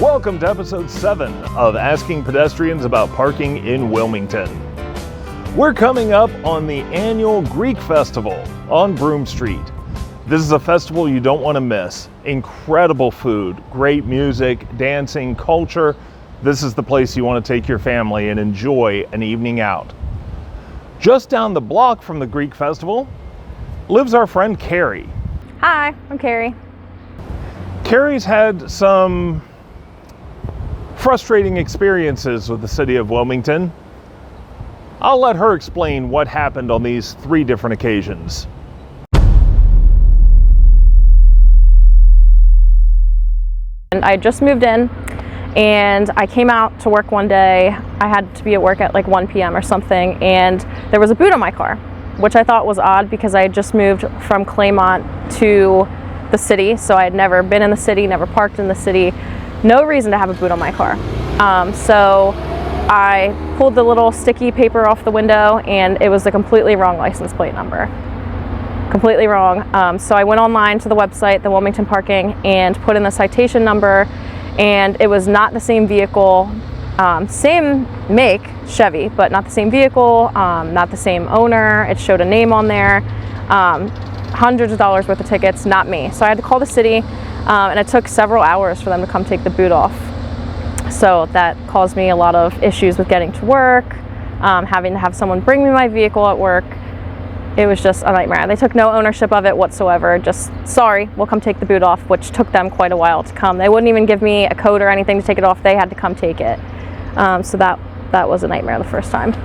Welcome to episode 7 of Asking Pedestrians About Parking in Wilmington. We're coming up on the annual Greek Festival on Broome Street. This is a festival you don't want to miss. Incredible food, great music, dancing, culture. This is the place you want to take your family and enjoy an evening out. Just down the block from the Greek Festival lives our friend Keri. Hi, I'm Keri. Keri's had some frustrating experiences with the city of Wilmington. I'll let her explain what happened on these 3 different occasions. And I just moved in and I came out to work one day. I had to be at work at like 1 p.m. or something, and there was a boot on my car, which I thought was odd because I had just moved from Claymont to the city, so I had never been in the city, never parked in the city. No reason to have a boot on my car. So I pulled the little sticky paper off the window and it was the completely wrong license plate number. Completely wrong. So I went online to the website, the Wilmington Parking, and put in the citation number, and it was not the same vehicle, same make, Chevy, but not the same vehicle, not the same owner. It showed a name on there, hundreds of dollars worth of tickets, not me. So I had to call the city, and it took several hours for them to come take the boot off. So that caused me a lot of issues with getting to work, having to have someone bring me my vehicle at work. It was just a nightmare. They took no ownership of it whatsoever. Just, sorry, we'll come take the boot off, which took them quite a while to come. They wouldn't even give me a code or anything to take it off. They had to come take it. So that was a nightmare the first time.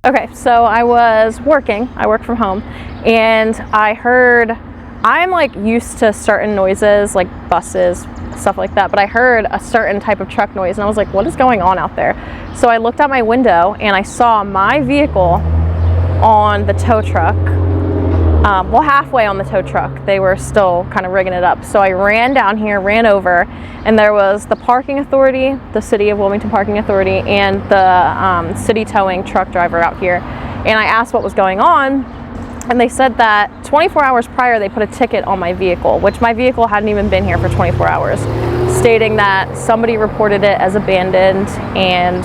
Okay, so I was working. I work from home, and I'm like used to certain noises like buses, stuff like that, but I heard a certain type of truck noise and I was like, what is going on out there? So I looked out my window and I saw my vehicle on the tow truck, well, halfway on the tow truck. They were still kind of rigging it up. So I ran down here, ran over, and there was the parking authority, the City of Wilmington Parking Authority, and the city towing truck driver out here. And I asked what was going on, and they said that 24 hours prior they put a ticket on my vehicle, which my vehicle hadn't even been here for 24 hours, stating that somebody reported it as abandoned and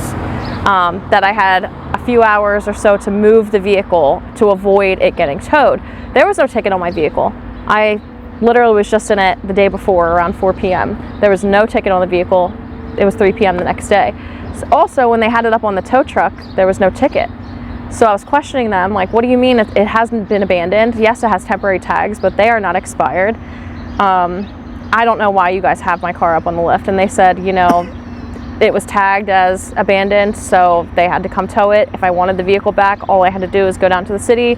that I had a few hours or so to move the vehicle to avoid it getting towed. There was no ticket on my vehicle. I literally was just in it the day before around 4 p.m. There was no ticket on the vehicle. It was 3 p.m. the next day. So also, when they had it up on the tow truck, there was no ticket. So I was questioning them, like, what do you mean it hasn't been abandoned? Yes, it has temporary tags, but they are not expired. I don't know why you guys have my car up on the lift. And they said, you know, it was tagged as abandoned, so they had to come tow it. If I wanted the vehicle back, all I had to do is go down to the city,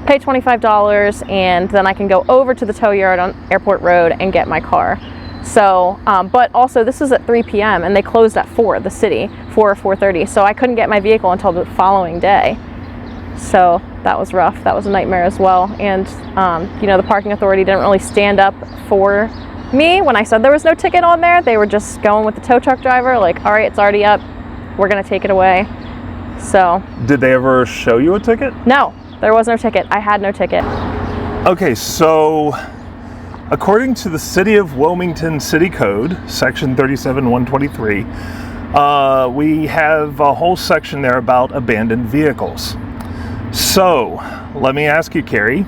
pay $25, and then I can go over to the tow yard on Airport Road and get my car. So, but also this is at 3 p.m. and they closed at 4, the city, 4 or 4:30. So I couldn't get my vehicle until the following day. So that was rough. That was a nightmare as well. And, you know, the parking authority didn't really stand up for me when I said there was no ticket on there. They were just going with the tow truck driver, like, all right, it's already up, we're going to take it away. So. Did they ever show you a ticket? No, there was no ticket. I had no ticket. Okay, so according to the City of Wilmington City Code, Section 37123, we have a whole section there about abandoned vehicles. So, let me ask you, Keri,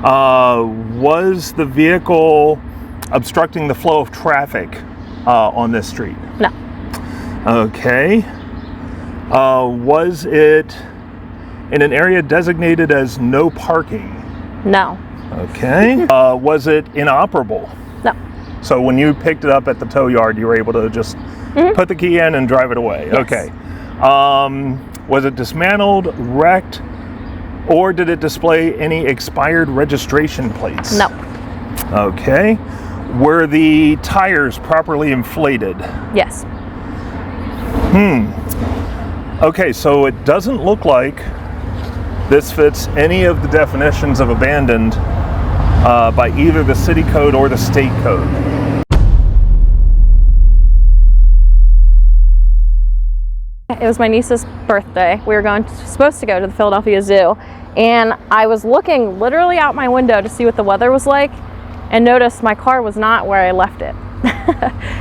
was the vehicle obstructing the flow of traffic on this street? No. Okay. Was it in an area designated as no parking? No. Okay. Was it inoperable? No. So when you picked it up at the tow yard, you were able to just put the key in and drive it away? Yes. Okay. Was it dismantled, wrecked, or did it display any expired registration plates? No. Okay. Were the tires properly inflated? Yes. Okay, so it doesn't look like this fits any of the definitions of abandoned by either the city code or the state code. It was my niece's birthday. We were supposed to go to the Philadelphia Zoo, and I was looking literally out my window to see what the weather was like, and noticed my car was not where I left it.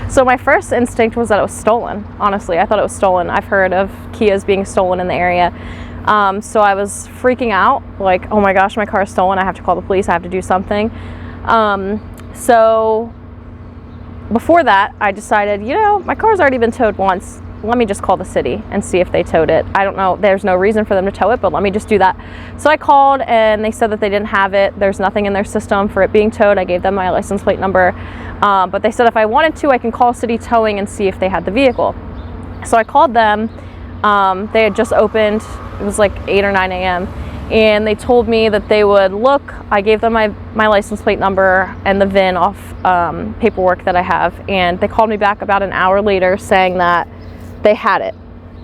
So my first instinct was that it was stolen. Honestly, I thought it was stolen. I've heard of Kias being stolen in the area. So I was freaking out, like, oh my gosh, my car is stolen. I have to call the police. I have to do something. So before that, I decided, my car's already been towed once. Let me just call the city and see if they towed it. I don't know, there's no reason for them to tow it, but let me just do that. So I called and they said that they didn't have it. There's nothing in their system for it being towed. I gave them my license plate number, but they said if I wanted to, I can call City Towing and see if they had the vehicle. So I called them. They had just opened. It was like 8 or 9 a.m. and they told me that they would look. I gave them my license plate number and the VIN off paperwork that I have, and they called me back about an hour later saying that they had it.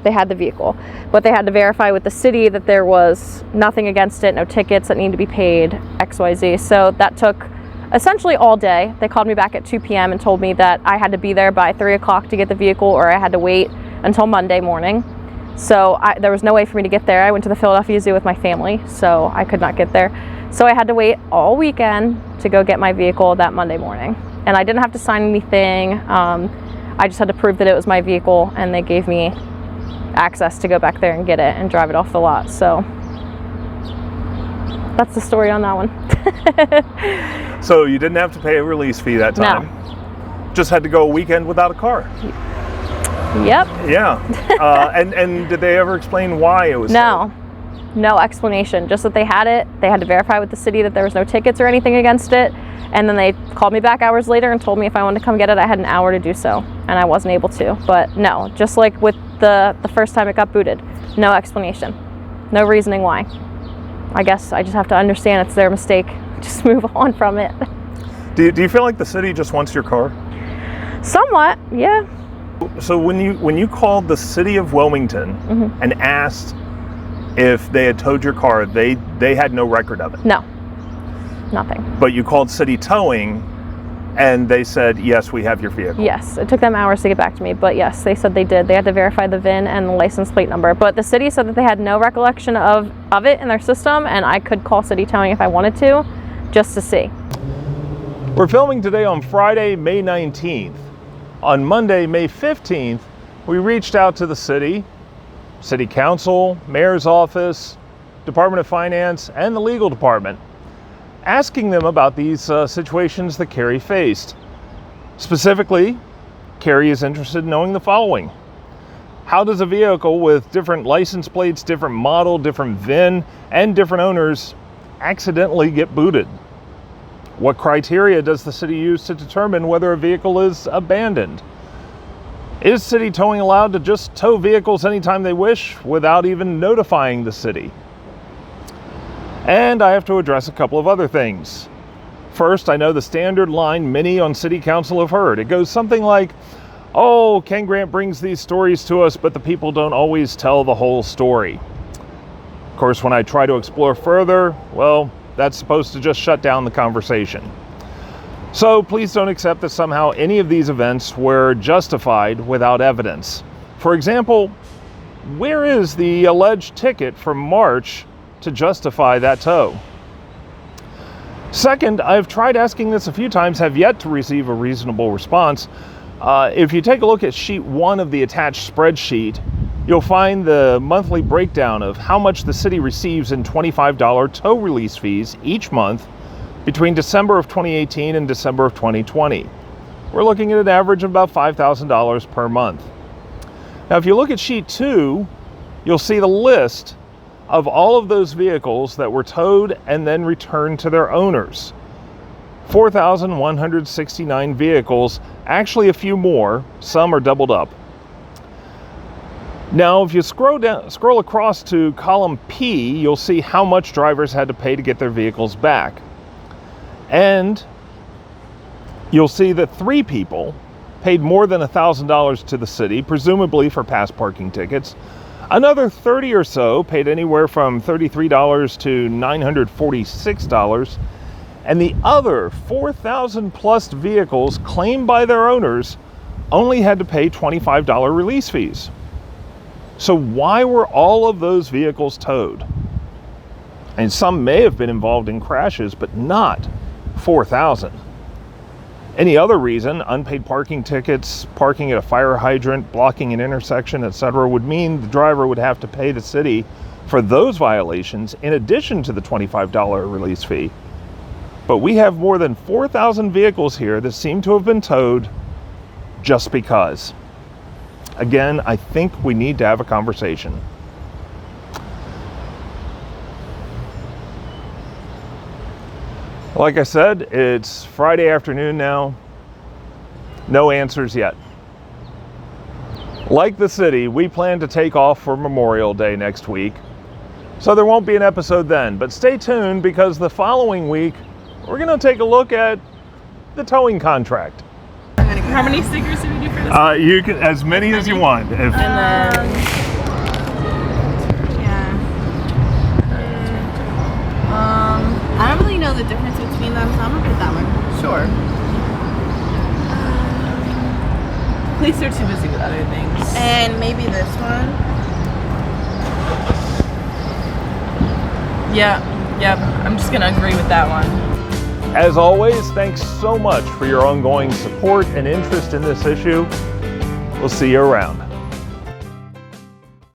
They had the vehicle, but they had to verify with the city that there was nothing against it, no tickets that need to be paid, XYZ. So that took essentially all day. They called me back at 2 p.m. and told me that I had to be there by 3 o'clock to get the vehicle, or I had to wait until Monday morning. So there was no way for me to get there. I went to the Philadelphia Zoo with my family, so I could not get there. So I had to wait all weekend to go get my vehicle that Monday morning. And I didn't have to sign anything. I just had to prove that it was my vehicle, and they gave me access to go back there and get it and drive it off the lot. So that's the story on that one. So you didn't have to pay a release fee that time? No. Just had to go a weekend without a car? Yep. Yeah. And did they ever explain why it was No. No explanation. Just that they had it. They had to verify with the city that there was no tickets or anything against it. And then they called me back hours later and told me if I wanted to come get it, I had an hour to do so. And I wasn't able to. But no, just like with the first time it got booted. No explanation. No reasoning why. I guess I just have to understand it's their mistake. Just move on from it. Do you feel like the city just wants your car? Somewhat, yeah. So when you called the city of Wilmington and asked if they had towed your car, they had no record of it? No. Nothing. But you called City Towing and they said, yes, we have your vehicle. Yes, it took them hours to get back to me, but yes, they said they did. They had to verify the VIN and the license plate number, but the city said that they had no recollection of it in their system, and I could call City Towing if I wanted to, just to see. We're filming today on Friday, May 19th. On Monday, May 15th, we reached out to the city council, mayor's office, Department of Finance, and the legal department, asking them about these situations that Keri faced. Specifically, Keri is interested in knowing the following. How does a vehicle with different license plates, different model, different VIN, and different owners accidentally get booted? What criteria does the city use to determine whether a vehicle is abandoned? Is City Towing allowed to just tow vehicles anytime they wish without even notifying the city? And I have to address a couple of other things. First, I know the standard line many on city council have heard. It goes something like, oh, Ken Grant brings these stories to us, but the people don't always tell the whole story. Of course, when I try to explore further, well, that's supposed to just shut down the conversation. So please don't accept that somehow any of these events were justified without evidence. For example, where is the alleged ticket from March to justify that tow? Second, I've tried asking this a few times, have yet to receive a reasonable response. If you take a look at sheet 1 of the attached spreadsheet, you'll find the monthly breakdown of how much the city receives in $25 tow release fees each month between December of 2018 and December of 2020. We're looking at an average of about $5,000 per month. Now, if you look at sheet 2, you'll see the list of all of those vehicles that were towed and then returned to their owners. 4,169 vehicles, actually a few more, some are doubled up. Now, if you scroll across to column P, you'll see how much drivers had to pay to get their vehicles back. And you'll see that 3 people paid more than $1,000 to the city, presumably for past parking tickets. Another 30 or so paid anywhere from $33 to $946. And the other 4,000 plus vehicles claimed by their owners only had to pay $25 release fees. So why were all of those vehicles towed? And some may have been involved in crashes, but not 4,000. Any other reason, unpaid parking tickets, parking at a fire hydrant, blocking an intersection, etc., would mean the driver would have to pay the city for those violations in addition to the $25 release fee. But we have more than 4,000 vehicles here that seem to have been towed just because. Again, I think we need to have a conversation. Like I said, it's Friday afternoon now. No answers yet. Like the city, we plan to take off for Memorial Day next week, so there won't be an episode then. But stay tuned, because the following week, we're going to take a look at the towing contract. How many stickers do we do for this? You can as many as you want. If I don't really know the difference between them, so I'm gonna put that one. Sure. Police are too busy with other things. And maybe this one. Yep. I'm just gonna agree with that one. As always, thanks so much for your ongoing support and interest in this issue. We'll see you around.